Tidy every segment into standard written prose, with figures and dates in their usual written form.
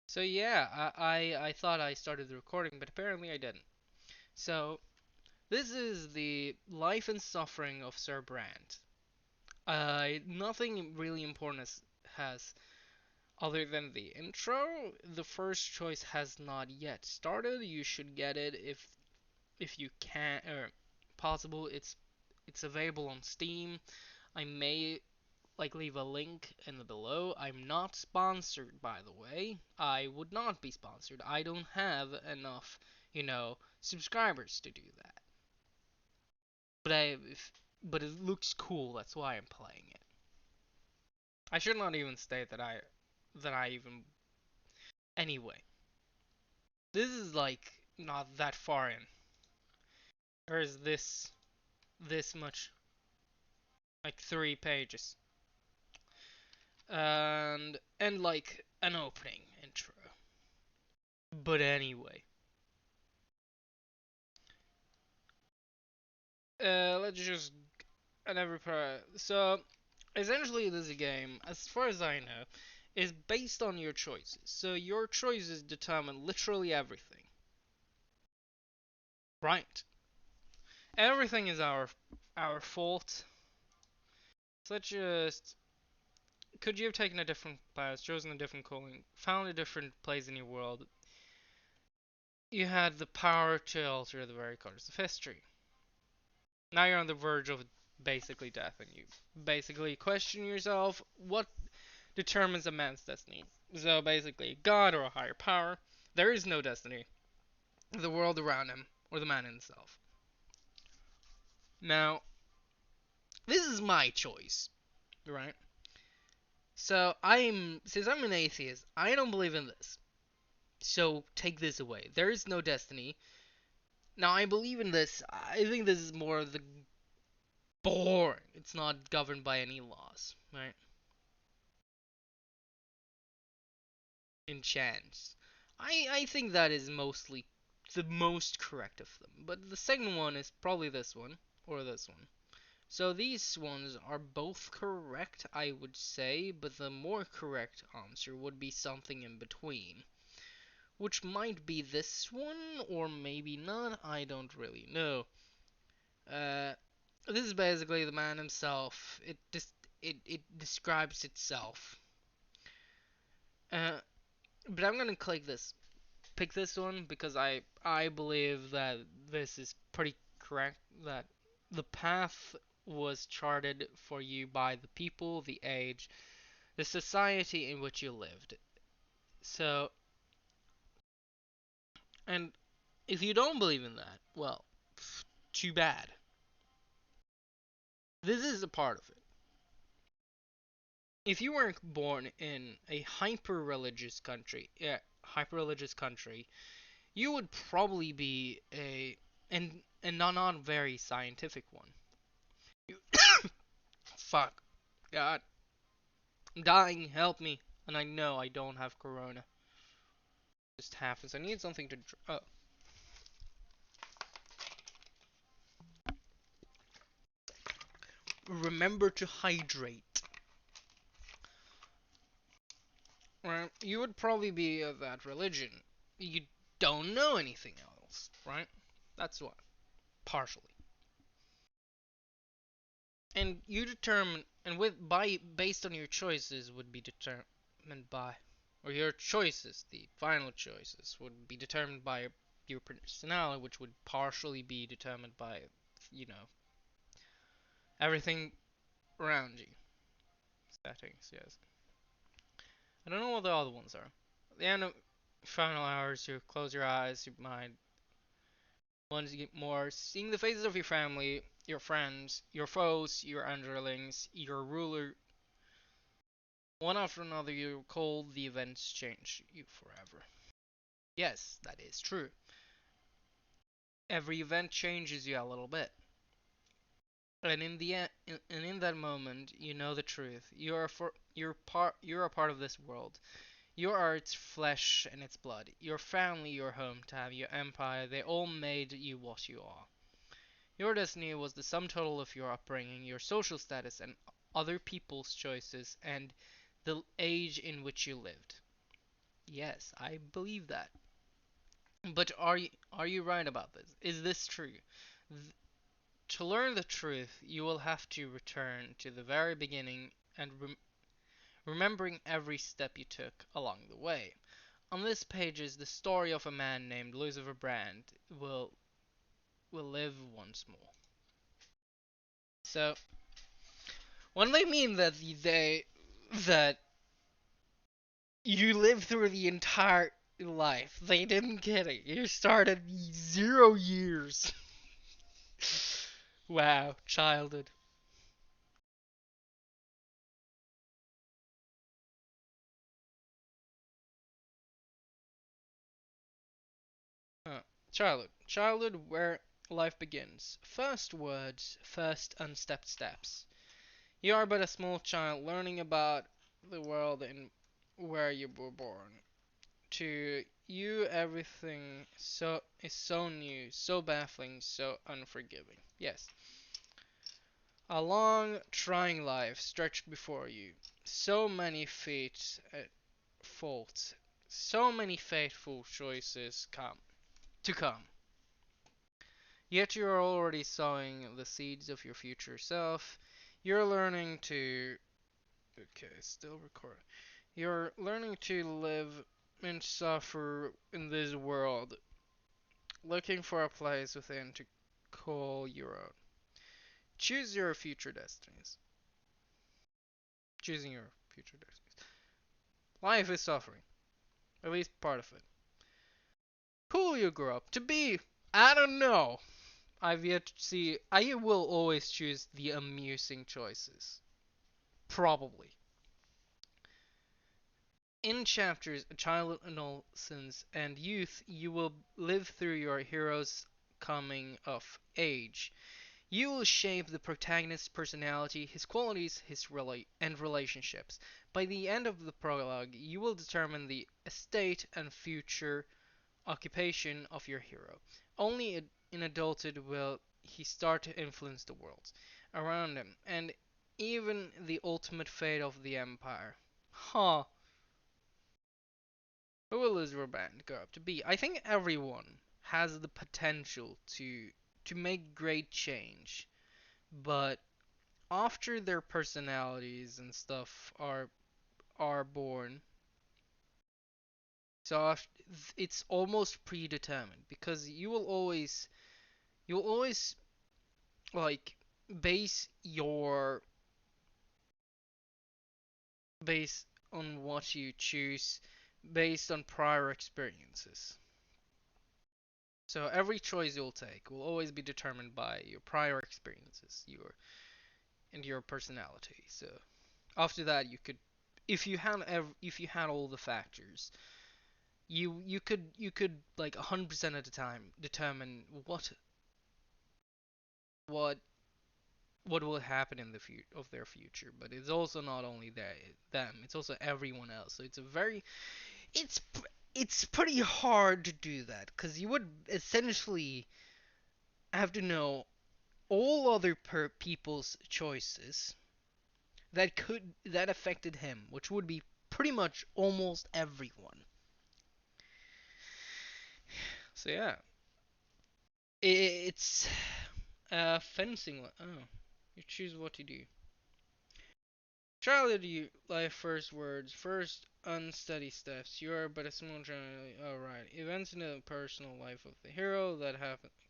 So yeah, I thought I started the recording, but apparently I didn't. So this is the life and suffering of Sir Brant. Nothing really important has other than the intro. The first choice has not yet started. You should get it if you can or possible. It's available on Steam. I may leave a link in the below. I'm not sponsored, by the way. I would not be sponsored. I don't have enough, subscribers to do that. But but it looks cool. That's why I'm playing it. I should not even state that I even anyway. This is not that far in. Or is this much? Like 3 pages. And like an opening intro. But anyway, let's just so essentially this game, as far as I know, is based on your choices. So your choices determine literally everything. Right. Everything is our fault. Such as could you have taken a different path, chosen a different calling, found a different place in your world, you had the power to alter the very course of history. Now you're on the verge of basically death, and you basically question yourself what determines a man's destiny. So basically, God or a higher power. There is no destiny. The world around him, or the man himself. Now, this is my choice, right? So since I'm an atheist, I don't believe in this. So take this away. There is no destiny. Now I believe in this. I think this is more of the boring. It's not governed by any laws, right? In chance. I think that is mostly the most correct of them. But the second one is probably this one or this one. So these ones are both correct, I would say, but the more correct answer would be something in between, which might be this one or maybe not. I don't really know. Uh, this is basically the man himself. It describes itself. Uh, but I'm gonna pick this one because I believe that this is pretty correct. That the path was charted for you by the people, the age, the society in which you lived. So, and if you don't believe in that, well, too bad. This is a part of it. If you weren't born in a hyper-religious country, you would probably be a not very scientific one. You, fuck, God, I'm dying, help me. And I know I don't have corona. Just happens. I need something to. Remember to hydrate. Right? You would probably be of that religion. You don't know anything else, right? That's why. Partially. And you determine, and based on your choices would be determined by, or your choices, the final choices, would be determined by your personality, which would partially be determined by, you know, everything around you. Settings, yes. I don't know what the other ones are. At the end of final hours, you close your eyes, you might want to get more seeing the faces of your family, your friends, your foes, your underlings, your ruler. One after another, you recall the events change you forever. Yes, that is true. Every event changes you a little bit. And in that moment, you know the truth. You're a part of this world. You are its flesh and its blood. Your family, your hometown, your empire, they all made you what you are. Your destiny was the sum total of your upbringing, your social status, and other people's choices, and the age in which you lived. Yes, I believe that. But are you right about this? Is this true? Th- to learn the truth, you will have to return to the very beginning and remembering every step you took along the way. On this page is the story of a man named Lucifer Brand will live once more. So when they mean that that you live through the entire life, they didn't get it. You started 0 years. Wow, childhood. Uh, childhood. Childhood where life begins. First words, first unstepped steps. You are but a small child learning about the world and where you were born. To you, everything is so new, so baffling, so unforgiving. Yes, a long, trying life stretched before you. So many fates at fault. So many fateful choices come to come. Yet you are already sowing the seeds of your future self. You're learning to. Okay, still recording. You're learning to live and suffer in this world, looking for a place within to call your own. Choose your future destinies. Choosing your future destinies. Life is suffering, at least part of it. Who will you grow up to be? I don't know. I've yet to see. I will always choose the amusing choices. Probably. In chapters Child, Adolescence, and Youth, you will live through your hero's coming of age. You will shape the protagonist's personality, his qualities, and relationships. By the end of the prologue, you will determine the estate and future occupation of your hero. Only in adulthood will he start to influence the world around him, and even the ultimate fate of the Empire. Huh. Who will Ezra Band grow up to be? I think everyone has the potential to make great change, but after their personalities and stuff are born, so it's almost predetermined because you'll always like base your base on what you choose based on prior experiences. So every choice you'll take will always be determined by your prior experiences, your personality. So after that, if you had all the factors, you could like 100% of the time determine what what will happen in the future of their future. But it's also not only them; it's also everyone else. So it's it's pretty hard to do that because you would essentially have to know all other people's choices that affected him, which would be pretty much almost everyone. So yeah, it's fencing. Oh, you choose what to do. Childhood, you life first words, first unsteady steps. You are but a small child. Oh right, events in the personal life of the hero that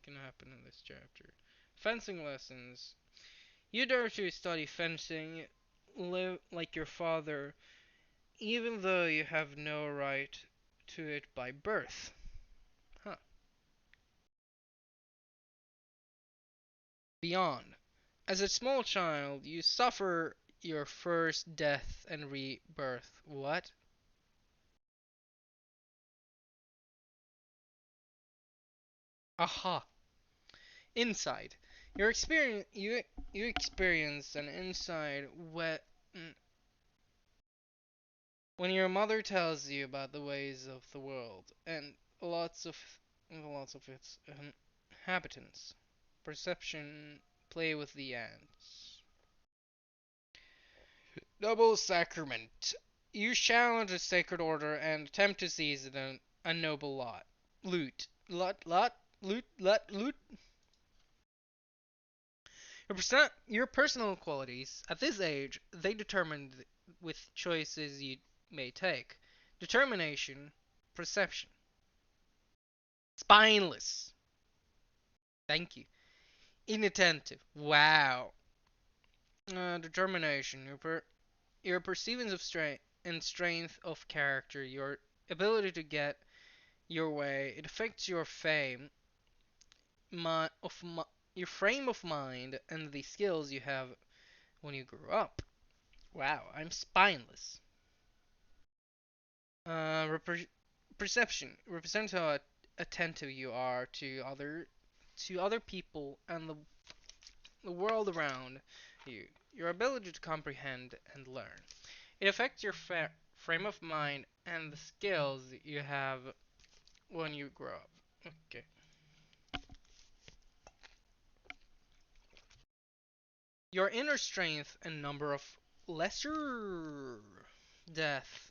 can happen in this chapter. Fencing lessons. You dare to study fencing, live like your father, even though you have no right to it by birth. Huh. Beyond. As a small child, you suffer your first death and rebirth. What? Aha. Inside. You experience an inside when your mother tells you about the ways of the world and lots of its inhabitants. Perception, play with the ants. Double sacrament. You challenge a sacred order and attempt to seize a noble lot. Loot. Your personal qualities at this age, they determined with choices you may take. Determination, perception. Spineless. Thank you. Inattentive. Wow. Determination. Your perceivance of strength and strength of character. Your ability to get your way. It affects your fame, your frame of mind, and the skills you have when you grew up. Wow, I'm spineless. Uh, Perception represents how attentive you are to other people and the world around you. Your ability to comprehend and learn. It affects your frame of mind and the skills you have when you grow up. Okay. Your inner strength and number of lesser deaths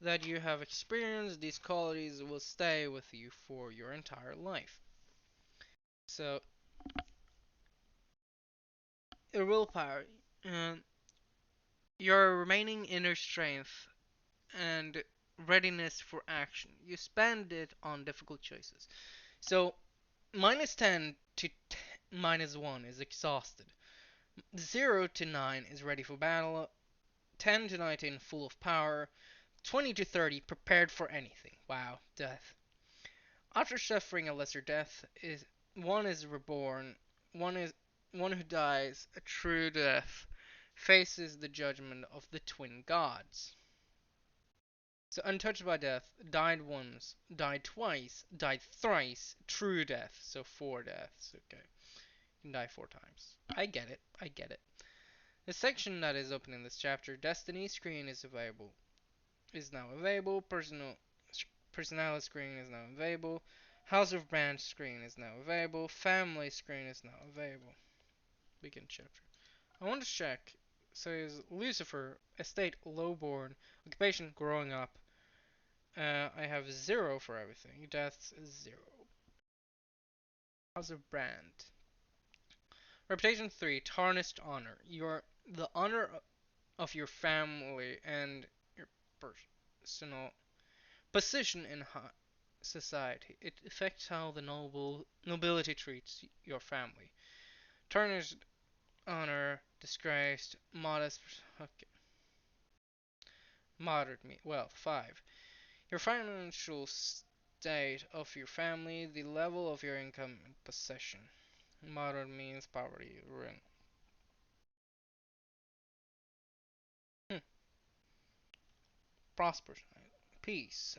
that you have experienced, these qualities will stay with you for your entire life. So, your willpower, uh, your remaining inner strength and readiness for action. You spend it on difficult choices. So, minus 10 to minus 1 is exhausted. 0 to 9 is ready for battle. 10 to 19 full of power. 20 to 30 prepared for anything. Wow, death. After suffering a lesser death, is one is reborn. One is one who dies a true death faces the judgment of the twin gods. So untouched by death, died once, died twice, died thrice, true death. So four deaths. Okay, you can die four times. I get it. I get it. The section that is open in this chapter, Destiny screen is now available. Personality screen is now available. House of Branch screen is now available. Family screen is now available. Begin chapter. I want to check. So is Lucifer, estate lowborn, occupation growing up. I have 0 for everything. Deaths is 0. House of Brand. Reputation 3, tarnished honor. The honor of your family and your personal position in society. It affects how the nobility treats your family. Tarnished honor, disgraced, modest. Okay. Moderate wealth. 5. Your financial state of your family, the level of your income and possession. Moderate means poverty, ruin. Hmm. Prosperous. Peace.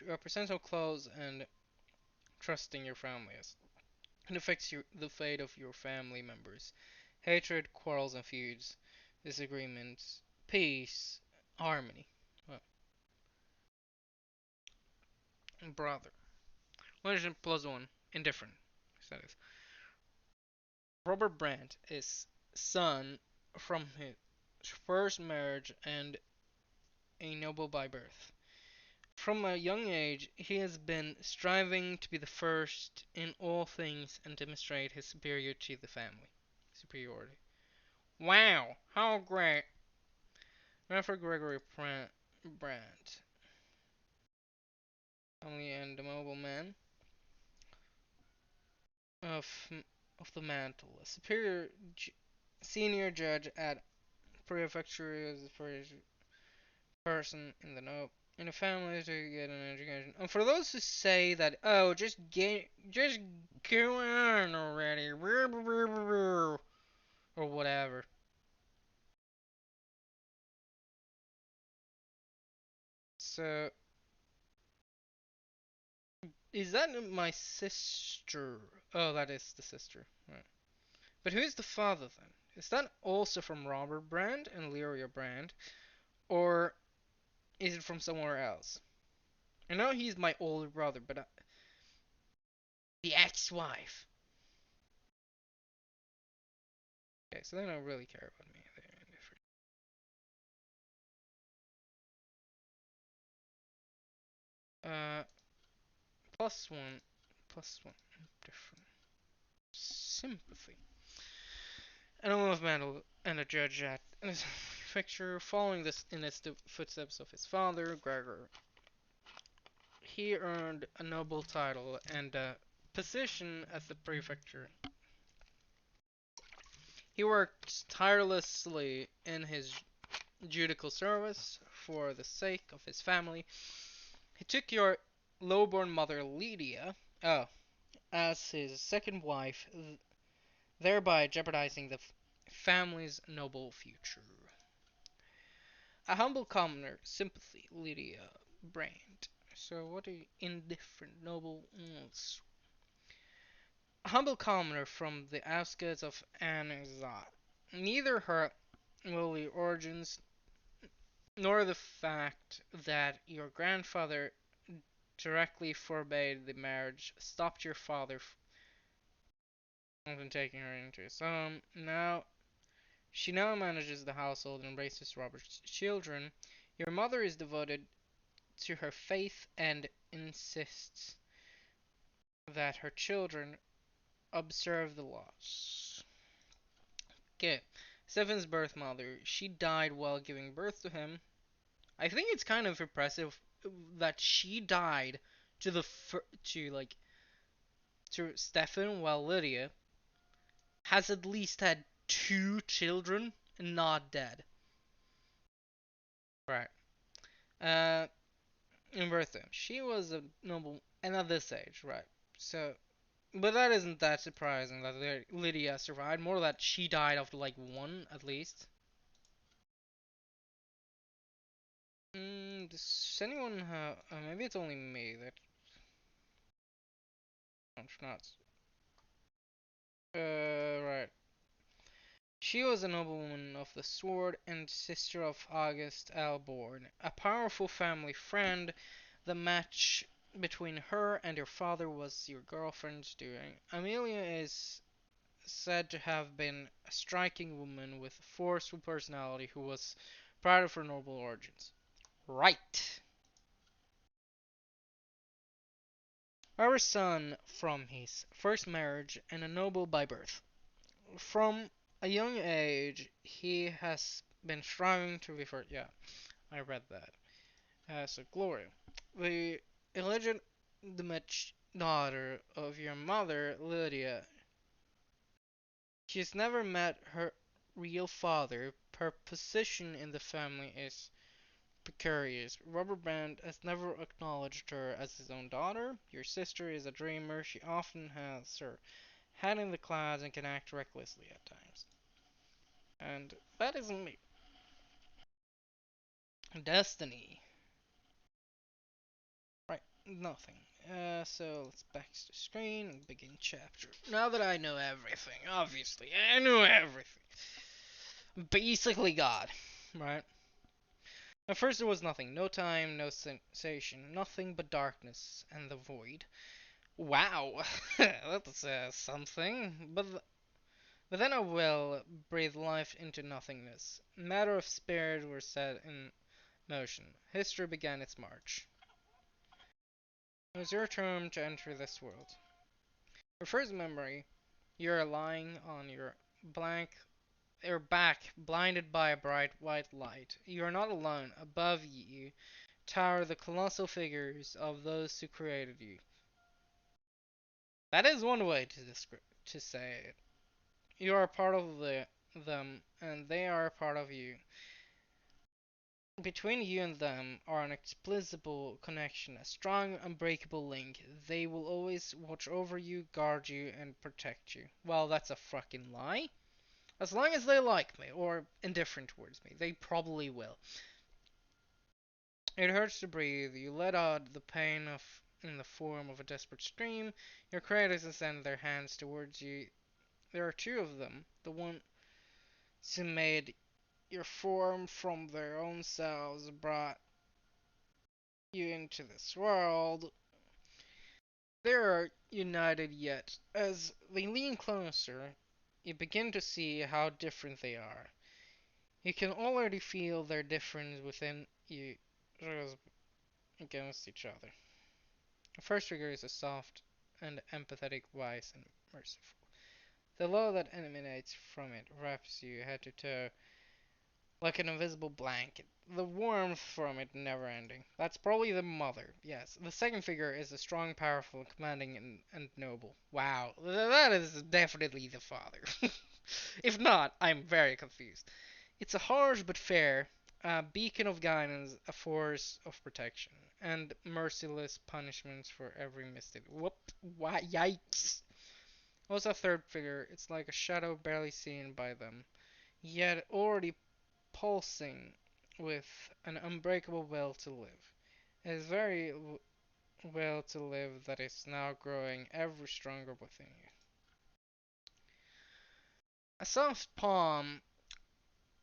Represents how close and trusting your family is. It affects the fate of your family members. Hatred, quarrels and feuds, disagreements, peace, harmony. Well, brother. 1 plus 1. Indifferent. That is. Robert Brandt is son from his first marriage and a noble by birth. From a young age, he has been striving to be the first in all things and demonstrate his superiority to the family. Superiority. Wow, how great! Reverend Gregory Brandt, family and the noble man of of the mantle, a superior senior judge at prefecture is the first person in the in a family to get an education. And for those who say that, oh, just go on already, or whatever. So, is that my sister? Oh, that is the sister. Right. But who is the father then? Is that also from Robert Brand and Lyria Brand, or is it from somewhere else? I know he's my older brother, but the ex-wife. Okay, so they don't really care about me. Uh, plus one, plus one, different sympathy. An of Mandel and a judge at his picture, following this in the footsteps of his father, Gregor. He earned a noble title and a position at the prefecture. He worked tirelessly in his judicial service for the sake of his family. He took your lowborn mother Lydia as his second wife, thereby jeopardizing the family's noble future. A humble commoner, sympathy, Lydia Brand. So what are indifferent, noble? A humble commoner from the outskirts of Anzat. Neither her lowly origins nor the fact that your grandfather directly forbade the marriage stopped your father from taking her into his home. She now manages the household and raises Robert's children. Your mother is devoted to her faith and insists that her children observe the laws. Okay, Stephen's birth mother, she died while giving birth to him. I think it's kind of impressive that she died to the to like to Stefan while Lydia has at least had two children and not dead. Right. Uh, in birth she was a noble and at this age, right? So, but that isn't that surprising that Lydia survived. More that she died after like one at least. Does anyone have? Maybe it's only me that. I'm not. Right. She was a noblewoman of the sword and sister of August Alborn, a powerful family friend. The match between her and your father was your girlfriend's doing. Amelia is said to have been a striking woman with a forceful personality who was proud of her noble origins. Right. Our son from his first marriage and a noble by birth. From a young age, he has been striving to be first. Yeah, I read that. So, Gloria, the illegitimate daughter of your mother, Lydia, she's never met her real father. Her position in the family is precarious. Robert Brand has never acknowledged her as his own daughter. Your sister is a dreamer. She often has her head in the clouds and can act recklessly at times. And that isn't me. Destiny. Right, nothing. So let's back to the screen and begin chapter. Now that I know everything, obviously, I know everything. Basically God, right? At first there was nothing. No time, no sensation, nothing but darkness and the void. Wow, that's something. But then a will breathed life into nothingness. Matter of spirit were set in motion. History began its march. It was your turn to enter this world. Your first memory, you're lying on your back, blinded by a bright white light. You are not alone. Above you tower the colossal figures of those who created you. That is one way to say it. You are part of them, and they are a part of you. Between you and them are an inexplicable connection, a strong, unbreakable link. They will always watch over you, guard you, and protect you. Well, that's a fucking lie. As long as they like me, or indifferent towards me, they probably will. It hurts to breathe. You let out the pain of in the form of a desperate scream. Your creators extend their hands towards you. There are two of them. The ones who made your form from their own selves brought you into this world. They are united yet. As they lean closer, you begin to see how different they are. You can already feel their difference within you against each other. The first figure is a soft and empathetic, wise and merciful. The love that emanates from it wraps you head to toe like an invisible blanket. The warmth from it never ending. That's probably the mother, yes. The second figure is a strong, powerful, commanding, and noble. Wow, that is definitely the father. If not, I'm very confused. It's a harsh but fair, a beacon of guidance, a force of protection, and merciless punishments for every mistake. Whoop! Why? Yikes! Also, a third figure. It's like a shadow barely seen by them, yet already pulsing with an unbreakable will to live. It is very will to live that is now growing ever stronger within you. A soft palm,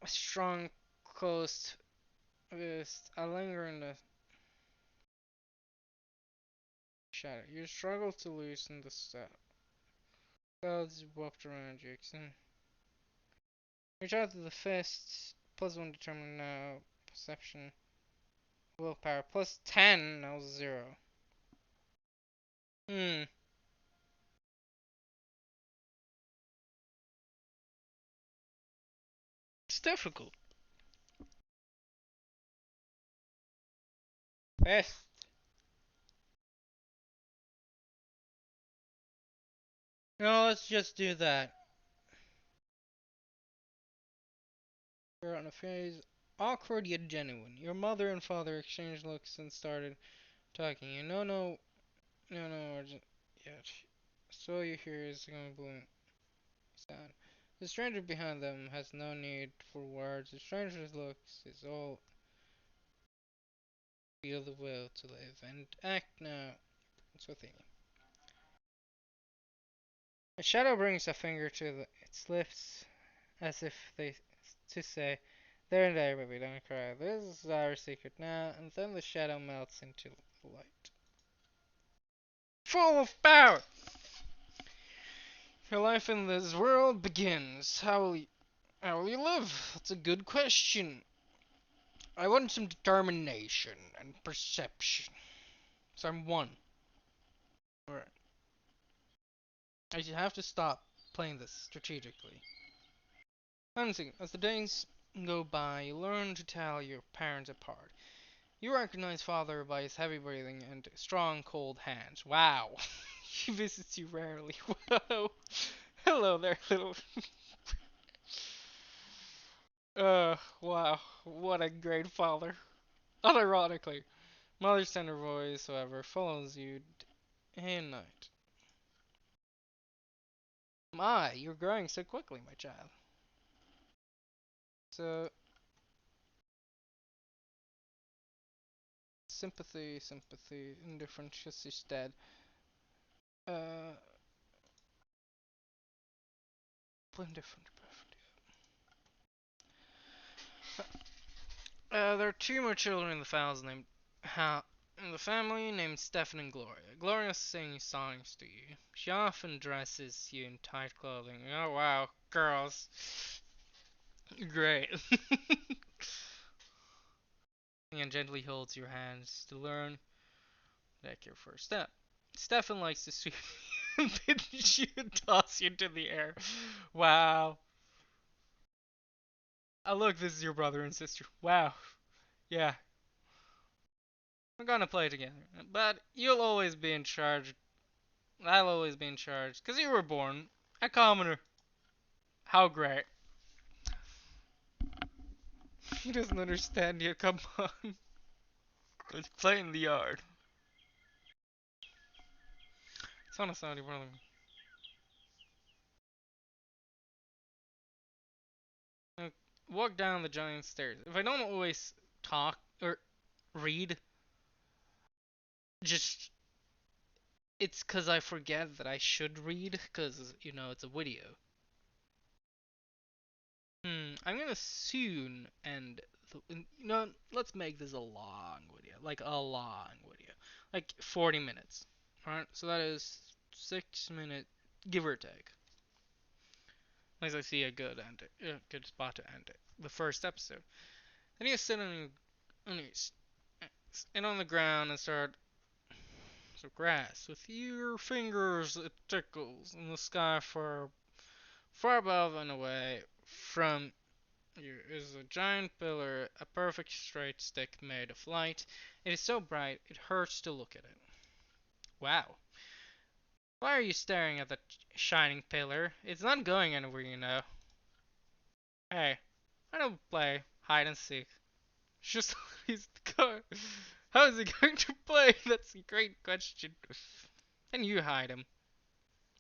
a strong closed fist, a lingering shadow. You struggle to loosen the clouds wrapped around you. Reach out to the fist. Plus one determined now. Perception. Willpower. Plus 10. Now 0. Hmm. It's difficult. Fist. No, let's just do that. We're on a phase. Awkward yet genuine. Your mother and father exchanged looks and started talking. You know, no, yet. So you hear is going bloom sound. The stranger behind them has no need for words. The stranger's looks is all feel the will to live and act now. It's within you. A shadow brings a finger to its lips as if they to say, there, baby, don't cry. This is our secret now. And then the shadow melts into the light. Full of power! Your life in this world begins. How will you live? That's a good question. I want some determination and perception. So I'm one. Alright. I have to stop playing this strategically. Honestly, as the days go by, you learn to tell your parents apart. You recognize father by his heavy breathing and strong, cold hands. Wow. He visits you rarely. Whoa. Hello there, little. Wow. What a great father. Unironically, mother's tender voice, however, follows you day and night. My, you're growing so quickly, my child. So, sympathy, indifferent, just instead. Uh, indifferent, perfect. There are two more children in the family named Stefan and Gloria. Gloria sings songs to you. She often dresses you in tight clothing. Oh wow, girls, great. And gently holds your hands to learn like your first step. Stefan likes to sweep pinch you and toss you into the air. Wow. Oh look, this is your brother and sister. Wow. Yeah. We're gonna play together. But you'll always be in charge. I'll always be in charge. Because you were born a commoner. How great. He doesn't understand you. Come on. Let's play in the yard. It's on a Saudi brother. Uh, Walk down the giant stairs. If I don't always talk or read, just it's because I forget that I should read because it's a video. I'm gonna soon end. Let's make this a long video, like a long video, like 40 minutes. All right, so that is 6 minutes, give or take. Unless I see a good spot to end it. The first episode. Then you sit on your, sit on the ground and start blades of grass. With your fingers it tickles in the sky far above and away from you is a giant pillar, a perfect straight stick made of light. It is so bright it hurts to look at it. Wow. Why are you staring at that shining pillar? It's not going anywhere, you know. Hey, I don't play hide and seek. It's just he's going. How is he going to play? That's a great question. Can you hide him?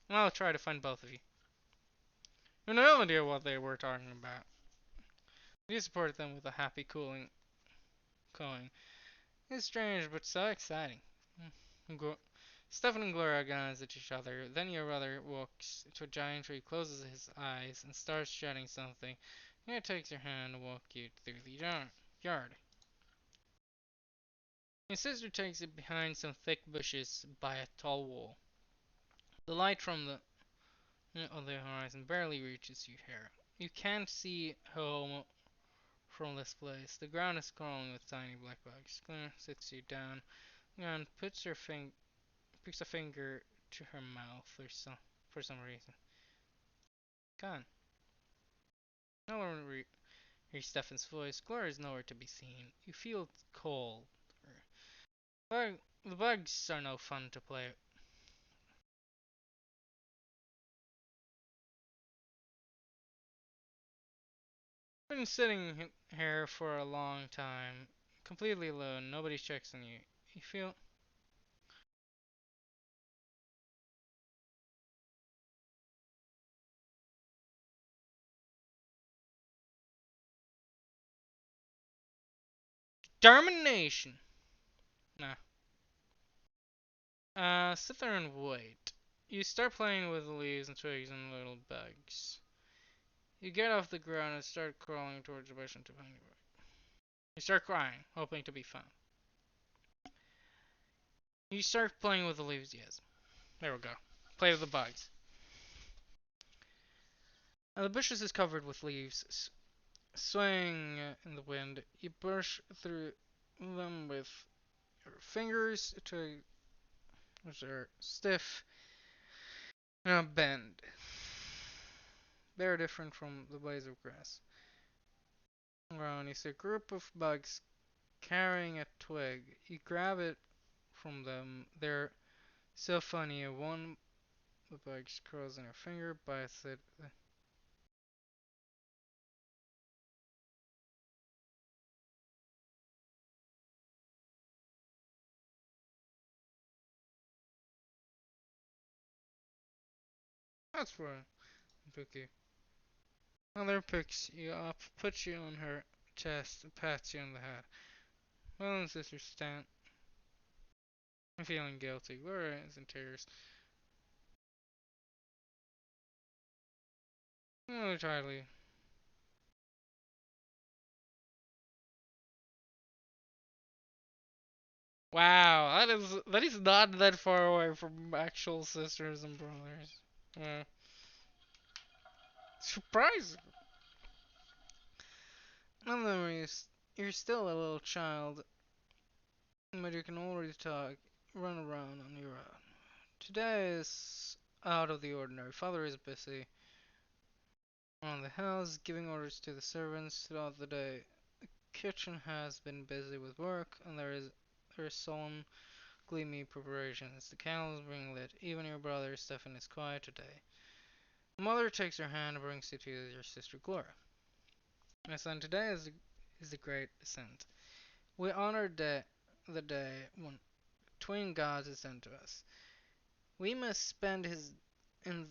I'll try to find both of you. You have no idea what they were talking about. You supported them with a happy, cooling cawing. It's strange, but so exciting. Stefan and Gloria glance at each other. Then your brother walks to a giant tree, closes his eyes, and starts shouting something. He takes your hand and walks you through the yard. Your sister takes it behind some thick bushes by a tall wall. The light from the on the horizon barely reaches you here. You can't see home from this place. The ground is crawling with tiny black bugs. Claire sits you down and picks a finger to her mouth for some reason. Gone. No one hears Stefan's voice. Claire is nowhere to be seen. You feel cold. The bugs are no fun to play. I've been sitting here for a long time, completely alone. Nobody checks on you. You feel determination. Nah. Sit there and wait. You start playing with the leaves and twigs and little bugs. You get off the ground and start crawling towards the bush and to find your way. You start crying, hoping to be found. You start playing with the leaves, yes. There we go. Play with the bugs. The bushes is covered with leaves, swaying in the wind. You brush through them with your fingers which are stiff and bend. They are different from the blades of grass. Around you see a group of bugs carrying a twig. You grab it from them. They're so funny. One the bug curls in your finger, bites it. That's for Pookie. Mother picks you up, puts you on her chest, and pats you on the head. Well, and sister stand. I'm feeling guilty. Gloria is in tears. Oh, Charlie. Wow, that is not that far away from actual sisters and brothers. Yeah. Surprising. Nonetheless, you're still a little child, but you can already talk, run around on your own. Today is out of the ordinary. Father is busy around the house, giving orders to the servants throughout the day. The kitchen has been busy with work, and there is solemn, gleamy preparations. The candles being lit. Even your brother Stefan is quiet today. Mother takes your hand and brings you to your sister Gloria. My son, today is the great ascent. We honor the day when twin gods ascend to us. We must spend his in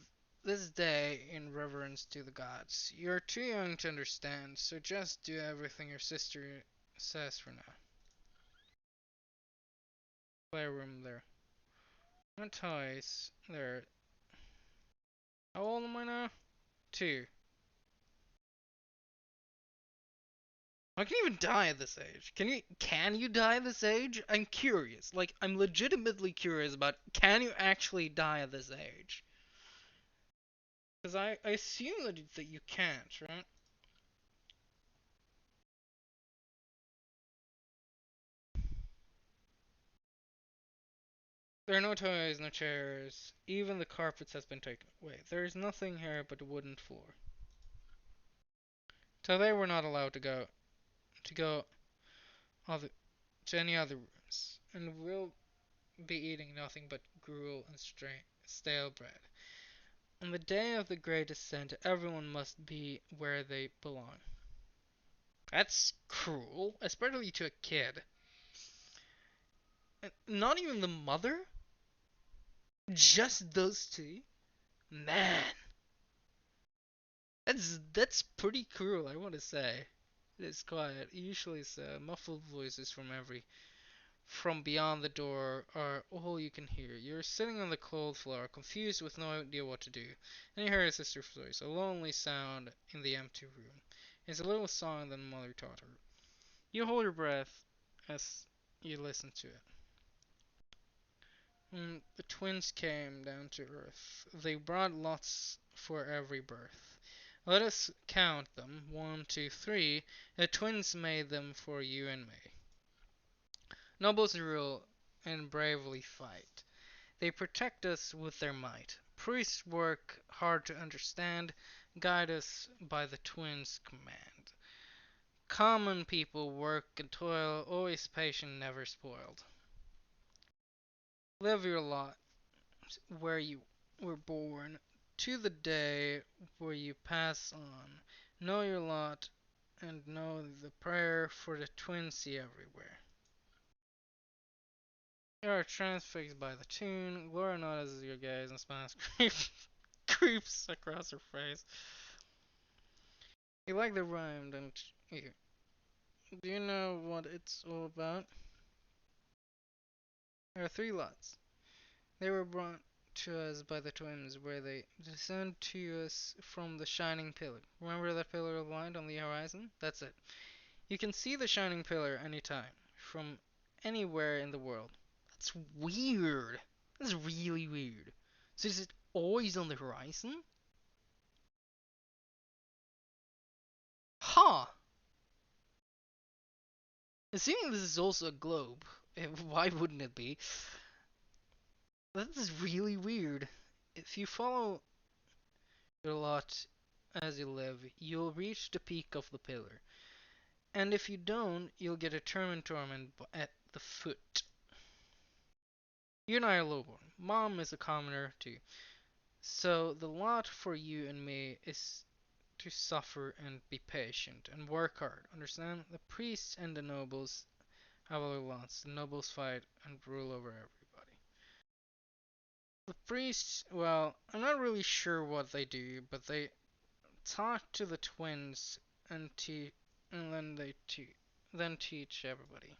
this day in reverence to the gods. You're too young to understand, so just do everything your sister says for now. Playroom there. No toys there. How old am I now? 2. I can even die at this age. Can you die at this age? I'm curious. Like I'm legitimately curious about can you actually die at this age? Because I assume that you can't, right? There are no toys, no chairs. Even the carpets has been taken away. There is nothing here but a wooden floor. So they were not allowed to go other, to any other rooms, and will be eating nothing but gruel and stale bread. On the day of the great ascent, everyone must be where they belong. That's cruel, especially to a kid. Not even the mother? Just those two? Man, that's pretty cruel, I want to say. It is quiet. Usually it's muffled voices from beyond the door are all you can hear. You're sitting on the cold floor, confused with no idea what to do. And you hear your sister's voice, a lonely sound in the empty room. It's a little song that mother taught her. You hold your breath as you listen to it. The twins came down to earth. They brought lots for every birth. Let us count them. 1, 2, 3. The twins made them for you and me. Nobles rule and bravely fight. They protect us with their might. Priests work hard to understand, guide us by the twins' command. Common people work and toil, always patient, never spoiled. Live your lot where you were born, to the day where you pass on. Know your lot and know the prayer for the twins see everywhere. You are transfixed by the tune. Gloria notices your gaze and smiles creeps across her face. You like the rhyme, don't you? Do you know what it's all about? There are three lots. They were brought to us by the twins, where they descend to us from the shining pillar. Remember that pillar of light on the horizon? That's it. You can see the shining pillar anytime, from anywhere in the world. That's weird. That's really weird. So is it always on the horizon? Huh. Assuming this is also a globe, why wouldn't it be? That is really weird. If you follow your lot as you live, you'll reach the peak of the pillar. And if you don't, you'll get a torment at the foot. You and I are lowborn. Mom is a commoner too. So the lot for you and me is to suffer and be patient and work hard. Understand? The priests and the nobles have other lots. The nobles fight and rule over everybody. The priests, well, I'm not really sure what they do, but they talk to the twins and and then teach everybody.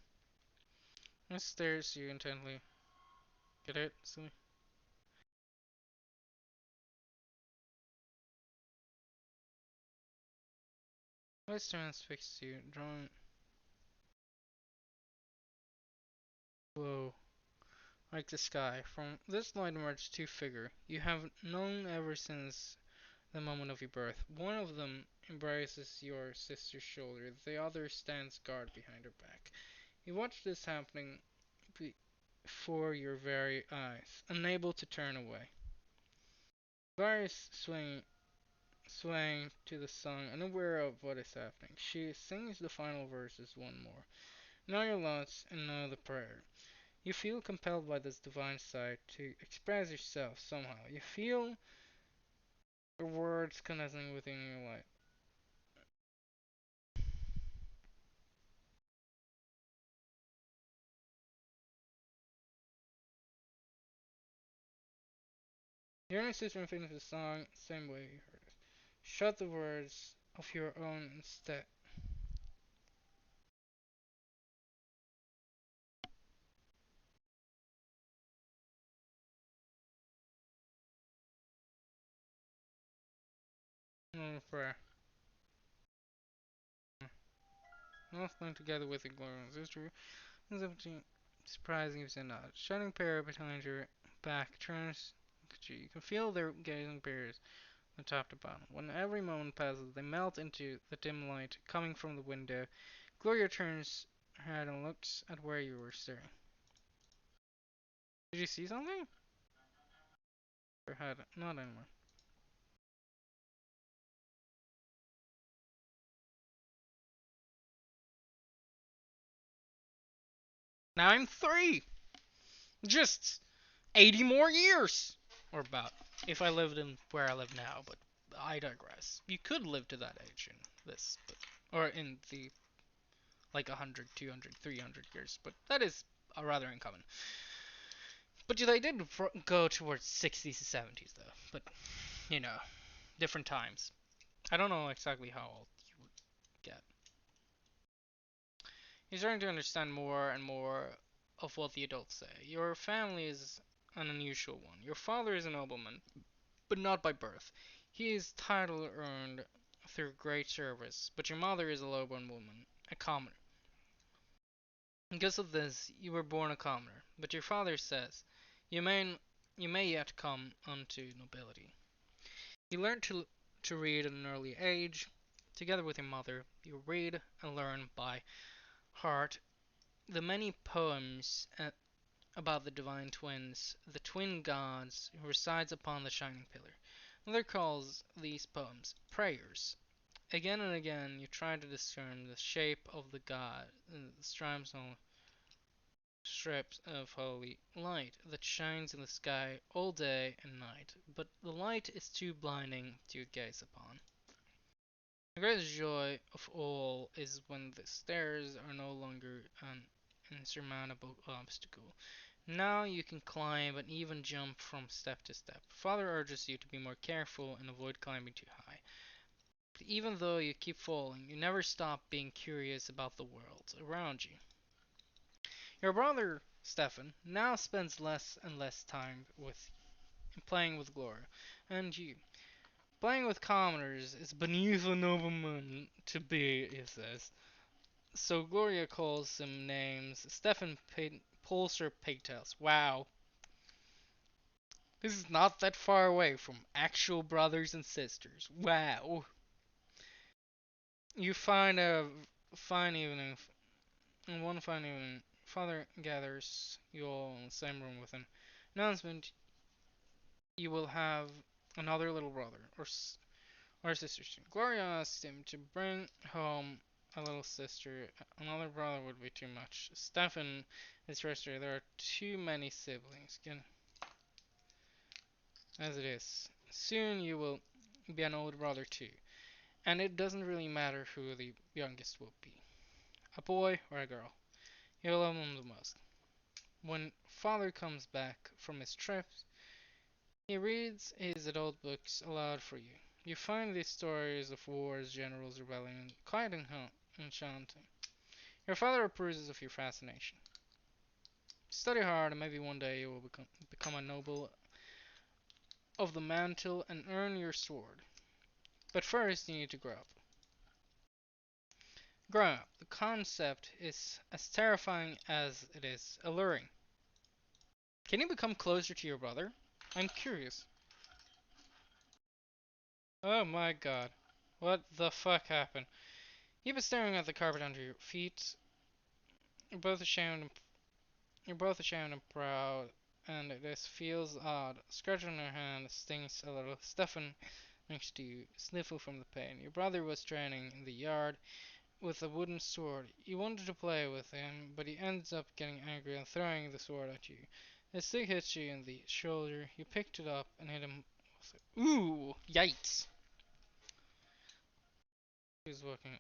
It stares you intently. Get it? So let's transfix you, drawing glow like the sky. From this light emerged two figures you have known ever since the moment of your birth. One of them embraces your sister's shoulder, the other stands guard behind her back. You watch this happening before your very eyes, unable to turn away. Varys swaying to the song, unaware of what is happening. She sings the final verses one more. Know your lots and know the prayer. You feel compelled by this divine sight to express yourself somehow. You feel your words connecting within your life. The only sister finishes the song same way you heard it. Shut the words of your own instead. No prayer. Nothing together with your glorious sister. It's empty, surprising if they're not. Shining pair behind your back turns. You can feel their gazing pairs from top to bottom. When every moment passes, they melt into the dim light coming from the window. Gloria turns her head and looks at where you were staring. Did you see something? Or had it? Not anymore. Now I'm 3! Just 80 more years! Or about. If I lived in where I live now, but I digress. You could live to that age in this, but, or in the like 100, 200, 300 years, but that is rather uncommon. But they did go towards 60s to 70s though, but you know, different times. I don't know exactly how old you would get. You're starting to understand more and more of what the adults say. Your family is an unusual one. Your father is a nobleman, but not by birth. His title earned through great service, but your mother is a low-born woman, a commoner. Because of this, you were born a commoner, but your father says you may you may yet come unto nobility. You learn to read at an early age. Together with your mother, you read and learn by heart the many poems about the divine twins, the twin gods who resides upon the shining pillar. Mother calls these poems prayers. Again and again you try to discern the shape of the god, the strips of holy light that shines in the sky all day and night, but the light is too blinding to gaze upon. The greatest joy of all is when the stairs are no longer an insurmountable obstacle. Now you can climb and even jump from step to step. Father urges you to be more careful and avoid climbing too high. But even though you keep falling, you never stop being curious about the world around you. Your brother, Stefan, now spends less and less time playing with Gloria, and you. Playing with commoners is beneath a nobleman to be, he says. So Gloria calls him names. Stefan pulls her pigtails. Wow. This is not that far away from actual brothers and sisters. Wow. You find a fine evening, and one fine evening, Father gathers you all in the same room with him. Announcement: you will have another little brother or sister soon. Gloria asks him to bring home a little sister. Another brother would be too much. Stefan is frustrated. There are too many siblings. As it is. Soon you will be an older brother too. And it doesn't really matter who the youngest will be. A boy or a girl. You'll love them the most. When father comes back from his trips, he reads his adult books aloud for you. You find these stories of wars, generals, rebellion quite enchanting. Your father approves of your fascination. Study hard and maybe one day you will become a noble of the mantle and earn your sword. But first you need to grow up. Grow up. The concept is as terrifying as it is alluring. Can you become closer to your brother? I'm curious. Oh my god. What the fuck happened? You've been staring at the carpet under your feet. You're both ashamed and you're both ashamed and proud, and this feels odd. Scratch on your hand stings a little. Stefan next to you sniffle from the pain. Your brother was training in the yard with a wooden sword. You wanted to play with him, but he ends up getting angry and throwing the sword at you. The stick hits you in the shoulder. You picked it up and hit him with it. Ooh, yikes. He's walking.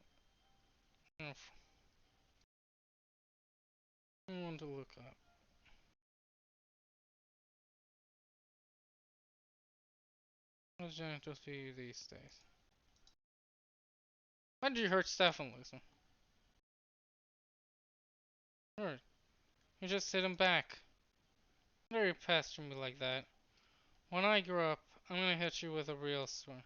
I want to look up. What's genitals to you these days? Why did you hurt Stefan, Lisa? Hurt. You just hit him back. Don't you pester me like that. When I grow up, I'm gonna hit you with a real sword.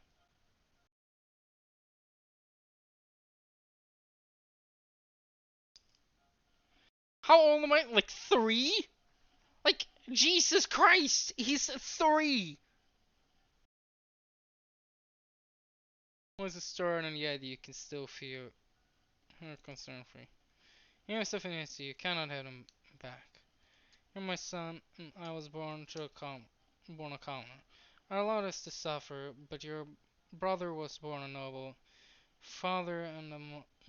How old am I? Like 3? Like, Jesus Christ! He's 3! Was a store and yet you can still feel her concern free. Even if Stephanie hits you, you cannot hit him back. You're my son, and I was born a commoner. Our lot is to suffer, but your brother was born a noble father and a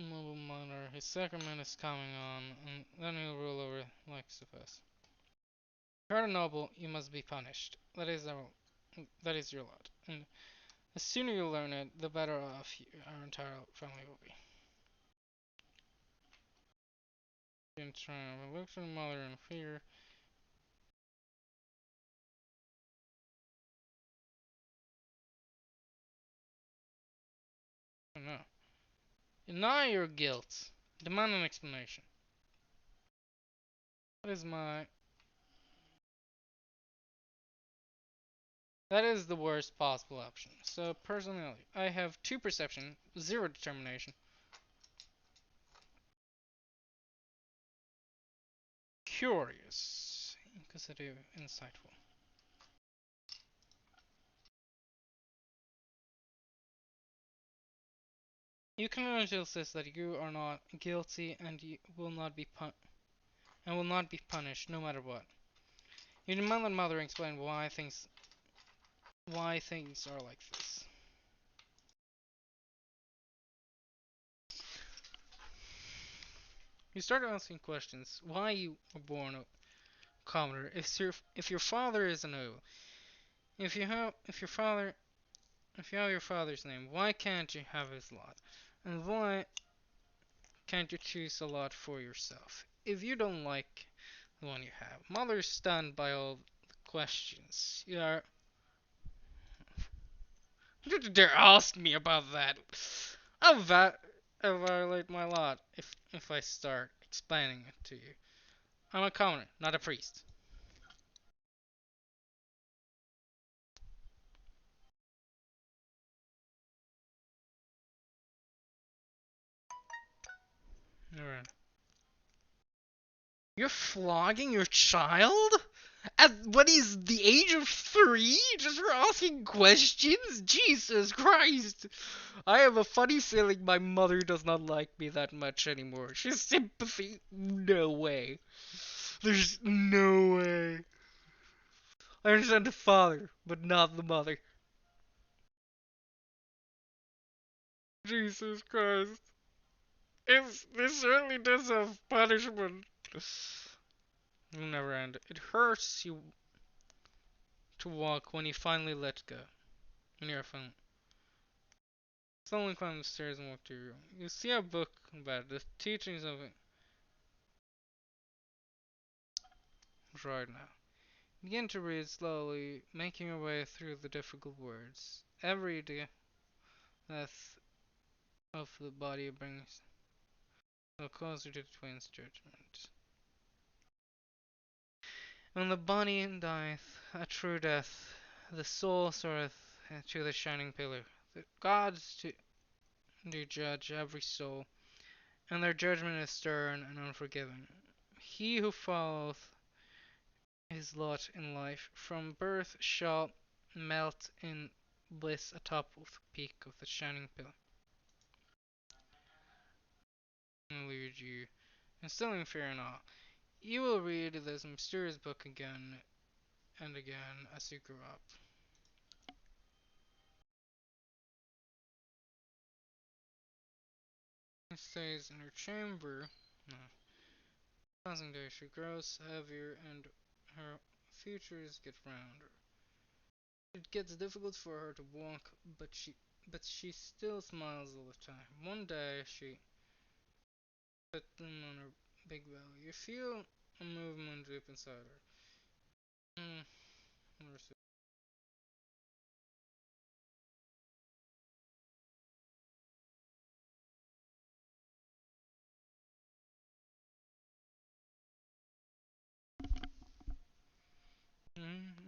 noble mother. His sacrament is coming on, and then he'll rule over likes of us. If you're a noble, you must be punished. That is your lot. And the sooner you learn it, the better off our entire family will be. In triumph, I looked at the mother in fear. Oh no. Deny your guilt. Demand an explanation. That is my. That is the worst possible option. So, personality. I have 2 perception, 0 determination. Curious. Inquisitive, insightful. You can insist that you are not guilty and you will not be punished no matter what. You demand that mother explain why things are like this. You start asking questions. Why you were born a commoner? If your father is a noble, if you have your father's name, why can't you have his lot? And why can't you choose a lot for yourself? If you don't like the one you have, mother's stunned by all the questions. You dare ask me about that? I'll, I'll violate my lot if I start explaining it to you. I'm a commoner, not a priest. Alright. You're flogging your child? At what is the age of 3? Just for asking questions? Jesus Christ! I have a funny feeling my mother does not like me that much anymore. She's sympathy? No way. There's no way. I understand the father, but not the mother. Jesus Christ. This certainly does have punishment. It'll never end. It hurts you to walk when you finally let go. When you're finally. Someone climbed the stairs and walked to your room. You see a book about the teachings of it right now. Begin to read slowly, making your way through the difficult words. Every death of the body brings you closer to the twins' judgment. When the body dieth a true death, the soul soareth to the shining pillar. The gods do judge every soul, and their judgment is stern and unforgiving. He who followeth his lot in life from birth shall melt in bliss atop of the peak of the shining pillar. And lead you, instilling fear and awe. You will read this mysterious book again and again as you grow up. She stays in her chamber. No. Passing days, she grows heavier and her features get rounder. It gets difficult for her to walk, but she still smiles all the time. One day she put them on her big belly. You feel a movement deep inside her. Hmm, hmm.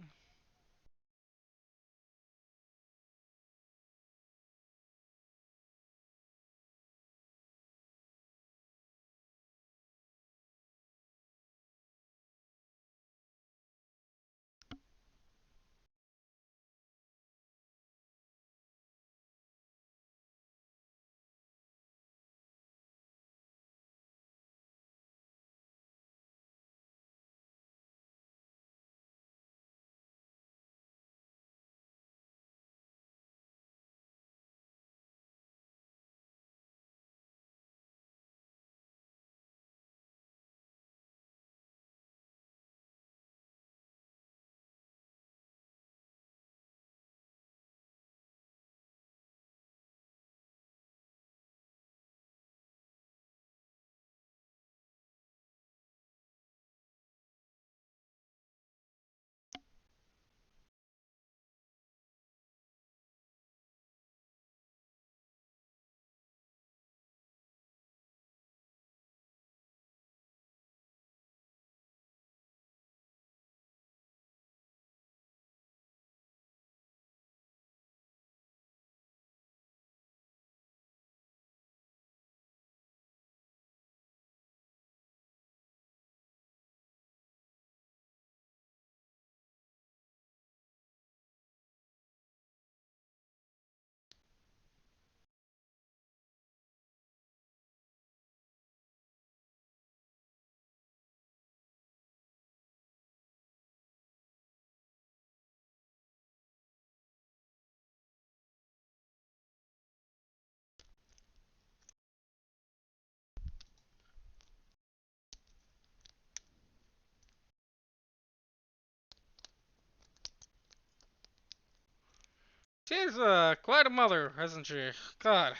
She's quite a mother, isn't she? God.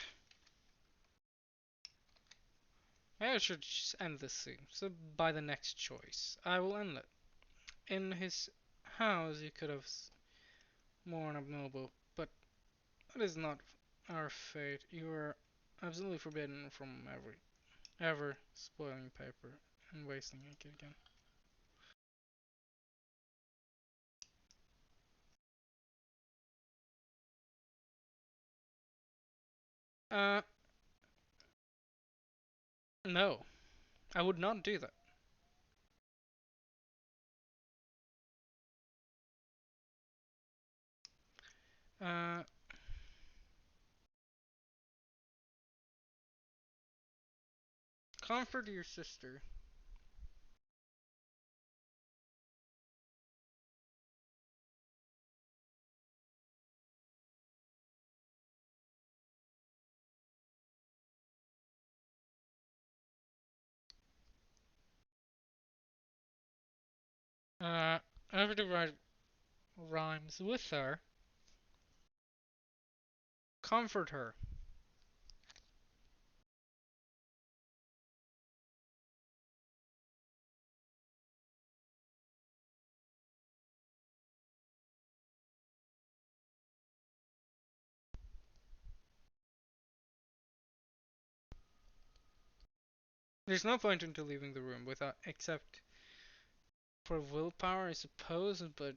I should just end this scene. So by the next choice, I will end it. In his house, you could have more noble, but that is not our fate. You are absolutely forbidden from ever spoiling paper and wasting ink again. Uh, no, I would not do that. Uh, comfort your sister. I have to write rhymes with her. Comfort her. There's no point into leaving the room without, except for willpower, I suppose, but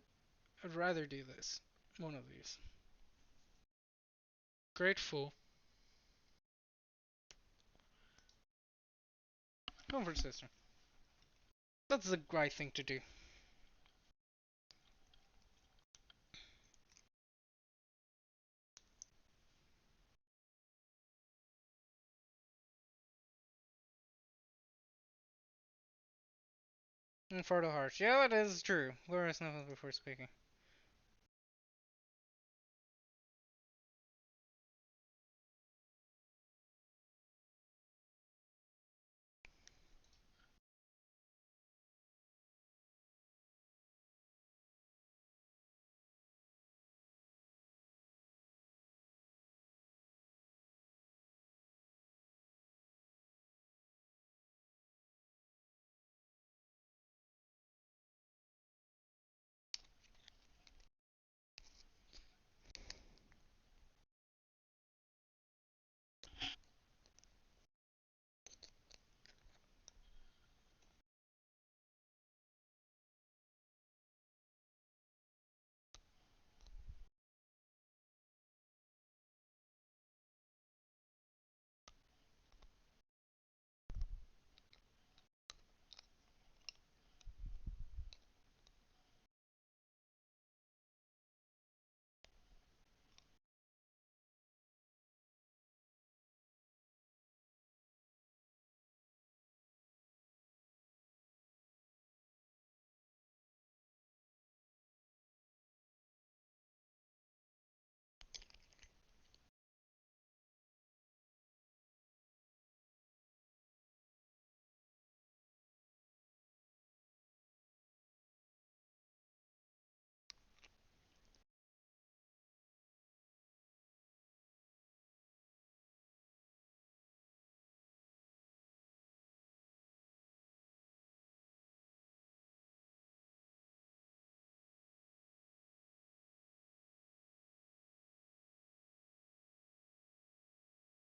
I'd rather do this. One of these. Grateful. Comfort sister. That's the right thing to do. And for the heart. Yeah, that is true. Laura's nothing before speaking.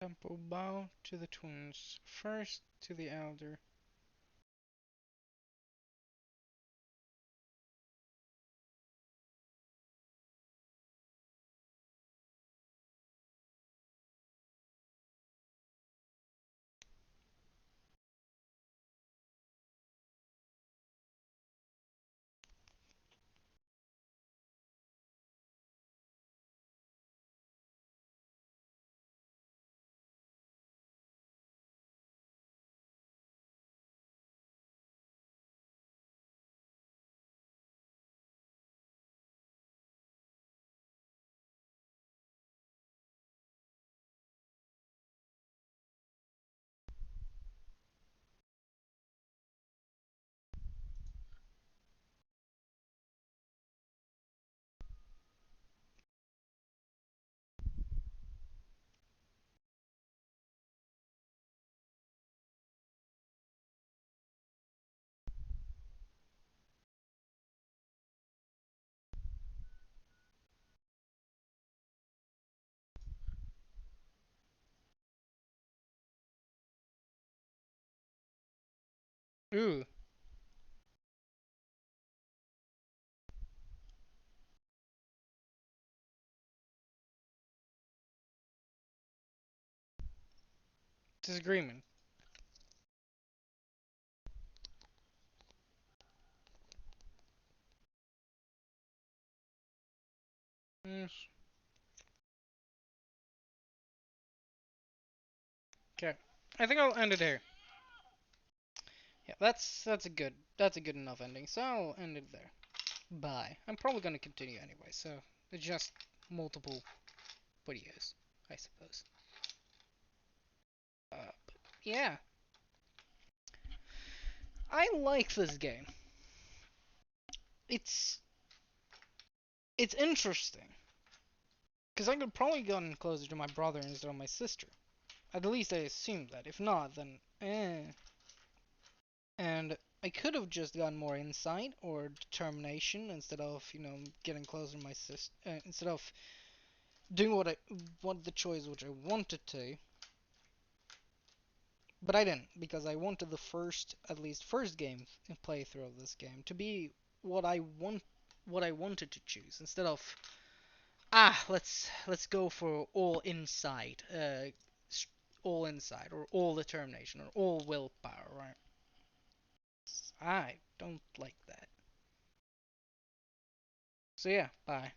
Temple bow to the twins. First to the elder. Ooh, disagreement. Yes. Okay. I think I'll end it here. Yeah, that's a good enough ending. So I'll end it there. Bye. I'm probably gonna continue anyway, so it's just multiple videos, I suppose. But yeah, I like this game. It's it's interesting because I could probably gotten closer to my brother instead of my sister. At least I assume that. If not, then eh. And I could have just gotten more insight or determination instead of getting closer to my sister. Instead of doing what the choice which I wanted to, but I didn't because I wanted the first, at least first game playthrough of this game to be what I want, what I wanted to choose instead of let's go for all inside or all determination or all willpower, right? I don't like that. So yeah, bye.